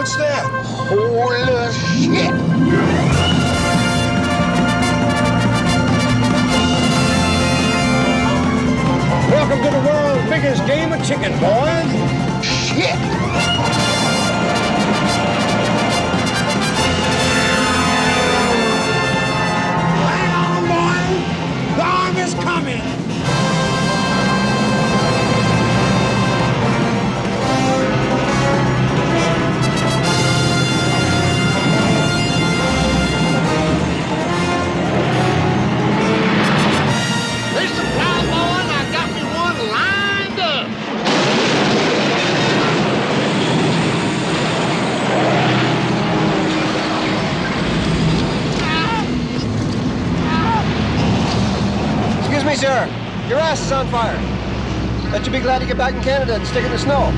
What's that? Holy shit! Welcome to the world's biggest game of chicken, boys. Shit! Hang on, boys. The army's coming. There's some cowboy, and I got me one lined up. Excuse me, sir. Your ass is on fire. Bet you'll be glad to get back in Canada and stick in the snow.